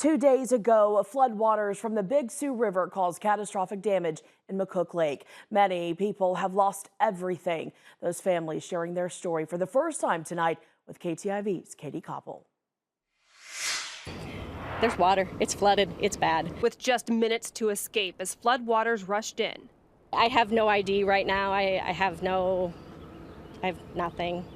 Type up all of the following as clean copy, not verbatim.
2 days ago, floodwaters from the Big Sioux River caused catastrophic damage in McCook Lake. Many people have lost everything. Those families sharing their story for the first time tonight with KTIV's Katie Koppel. There's water. It's flooded. It's bad. With just minutes to escape as floodwaters rushed in. I have no ID right now. I have nothing.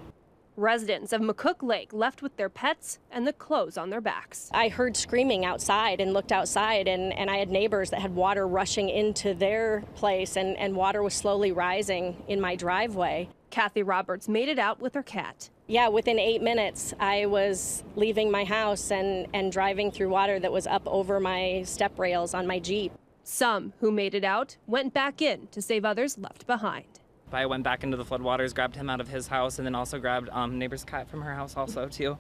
Residents of McCook Lake left with their pets and the clothes on their backs. I heard screaming outside and looked outside, and I had neighbors that had water rushing into their place, and water was slowly rising in my driveway. Kathy Roberts made it out with her cat. Yeah, within 8 minutes, I was leaving my house and driving through water that was up over my step rails on my Jeep. Some who made it out went back in to save others left behind. I went back into the floodwaters, grabbed him out of his house, and then also grabbed neighbor's cat from her house also too.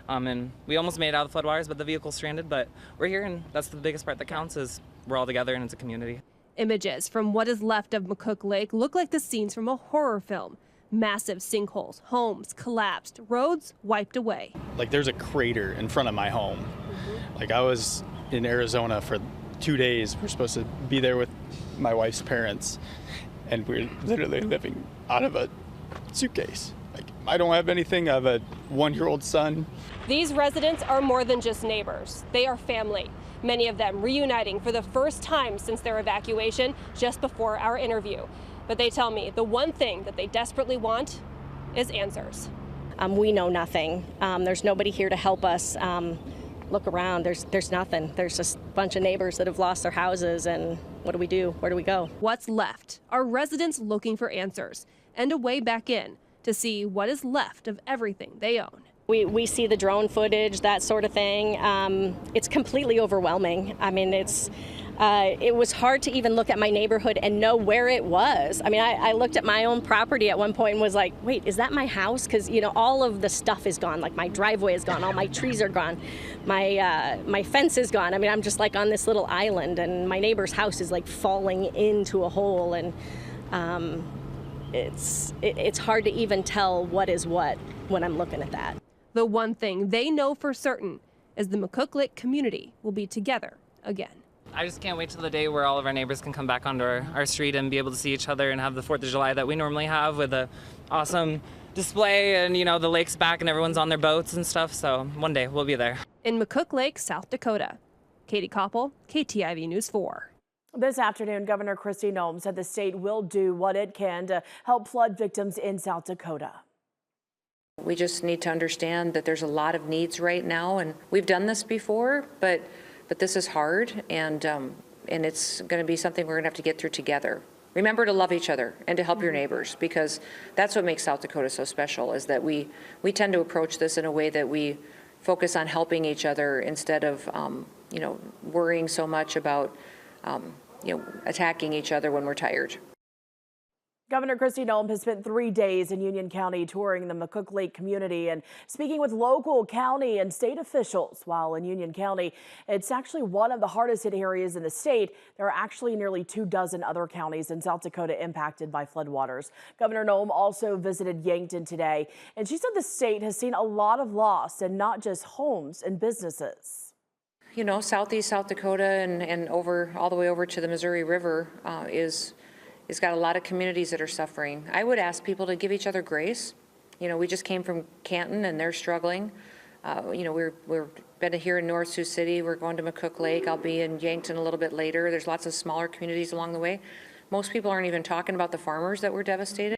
And we almost made it out of the floodwaters, but the vehicle's stranded. But we're here, and that's the biggest part that counts, is we're all together and it's a community. Images from what is left of McCook Lake look like the scenes from a horror film. Massive sinkholes, homes collapsed, roads wiped away. Like there's a crater in front of my home. Like I was in Arizona for 2 days. We're supposed to be there with my wife's parents, and we're literally living out of a suitcase. Like I don't have anything. I have a 1-year-old son. These residents are more than just neighbors. They are family. Many of them reuniting for the first time since their evacuation just before our interview. But they tell me the one thing that they desperately want is answers. We know nothing. There's nobody here to help us. Look around, there's nothing. There's just a bunch of neighbors that have lost their houses, and what do we do? Where do we go? What's left are residents looking for answers and a way back in to see what is left of everything they own. We see the drone footage, that sort of thing. It's completely overwhelming. I mean, it was hard to even look at my neighborhood and know where it was. I mean, I looked at my own property at one point and was like, wait, is that my house? Because, you know, all of the stuff is gone. Like my driveway is gone, all my trees are gone, my fence is gone. I mean, I'm just like on this little island, and my neighbor's house is like falling into a hole, and it's hard to even tell what is what when I'm looking at that. The one thing they know for certain is the McCook Lake community will be together again. I just can't wait till the day where all of our neighbors can come back onto our street and be able to see each other and have the 4th of July that we normally have, with a awesome display, and, you know, the lake's back and everyone's on their boats and stuff. So one day we'll be there. In McCook Lake, South Dakota, Katie Koppel, KTIV News 4. This afternoon, Governor Kristi Noem said the state will do what it can to help flood victims in South Dakota. We just need to understand that there's a lot of needs right now, and we've done this before, but this is hard, and it's going to be something we're going to have to get through together. Remember to love each other and to help your neighbors, because that's what makes South Dakota so special, is that we tend to approach this in a way that we focus on helping each other instead of worrying so much about attacking each other when we're tired. Governor Kristi Noem has spent 3 days in Union County touring the McCook Lake community and speaking with local, county, and state officials. While in Union County, it's actually one of the hardest hit areas in the state, there are actually nearly 24 other counties in South Dakota impacted by floodwaters. Governor Noem also visited Yankton today, and she said the state has seen a lot of loss, and not just homes and businesses. You know, southeast South Dakota and over all the way over to the Missouri River it's got a lot of communities that are suffering. I would ask people to give each other grace. You know, we just came from Canton and they're struggling. We're been here in North Sioux City. We're going to McCook Lake. I'll be in Yankton a little bit later. There's lots of smaller communities along the way. Most people aren't even talking about the farmers that were devastated.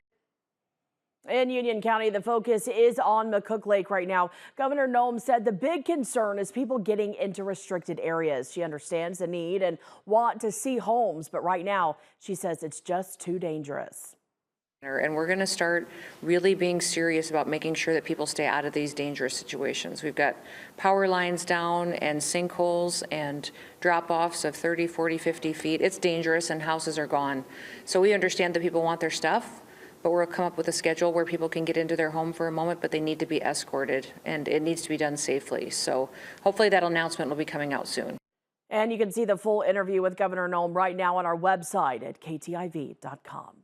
In Union County, the focus is on McCook Lake right now. Governor Noem said the big concern is people getting into restricted areas. She understands the need and want to see homes, but right now she says it's just too dangerous. And we're going to start really being serious about making sure that people stay out of these dangerous situations. We've got power lines down and sinkholes and drop-offs of 30, 40, 50 feet. It's dangerous and houses are gone. So we understand that people want their stuff, but we'll come up with a schedule where people can get into their home for a moment, but they need to be escorted, and it needs to be done safely. So hopefully that announcement will be coming out soon. And you can see the full interview with Governor Noem right now on our website at ktiv.com.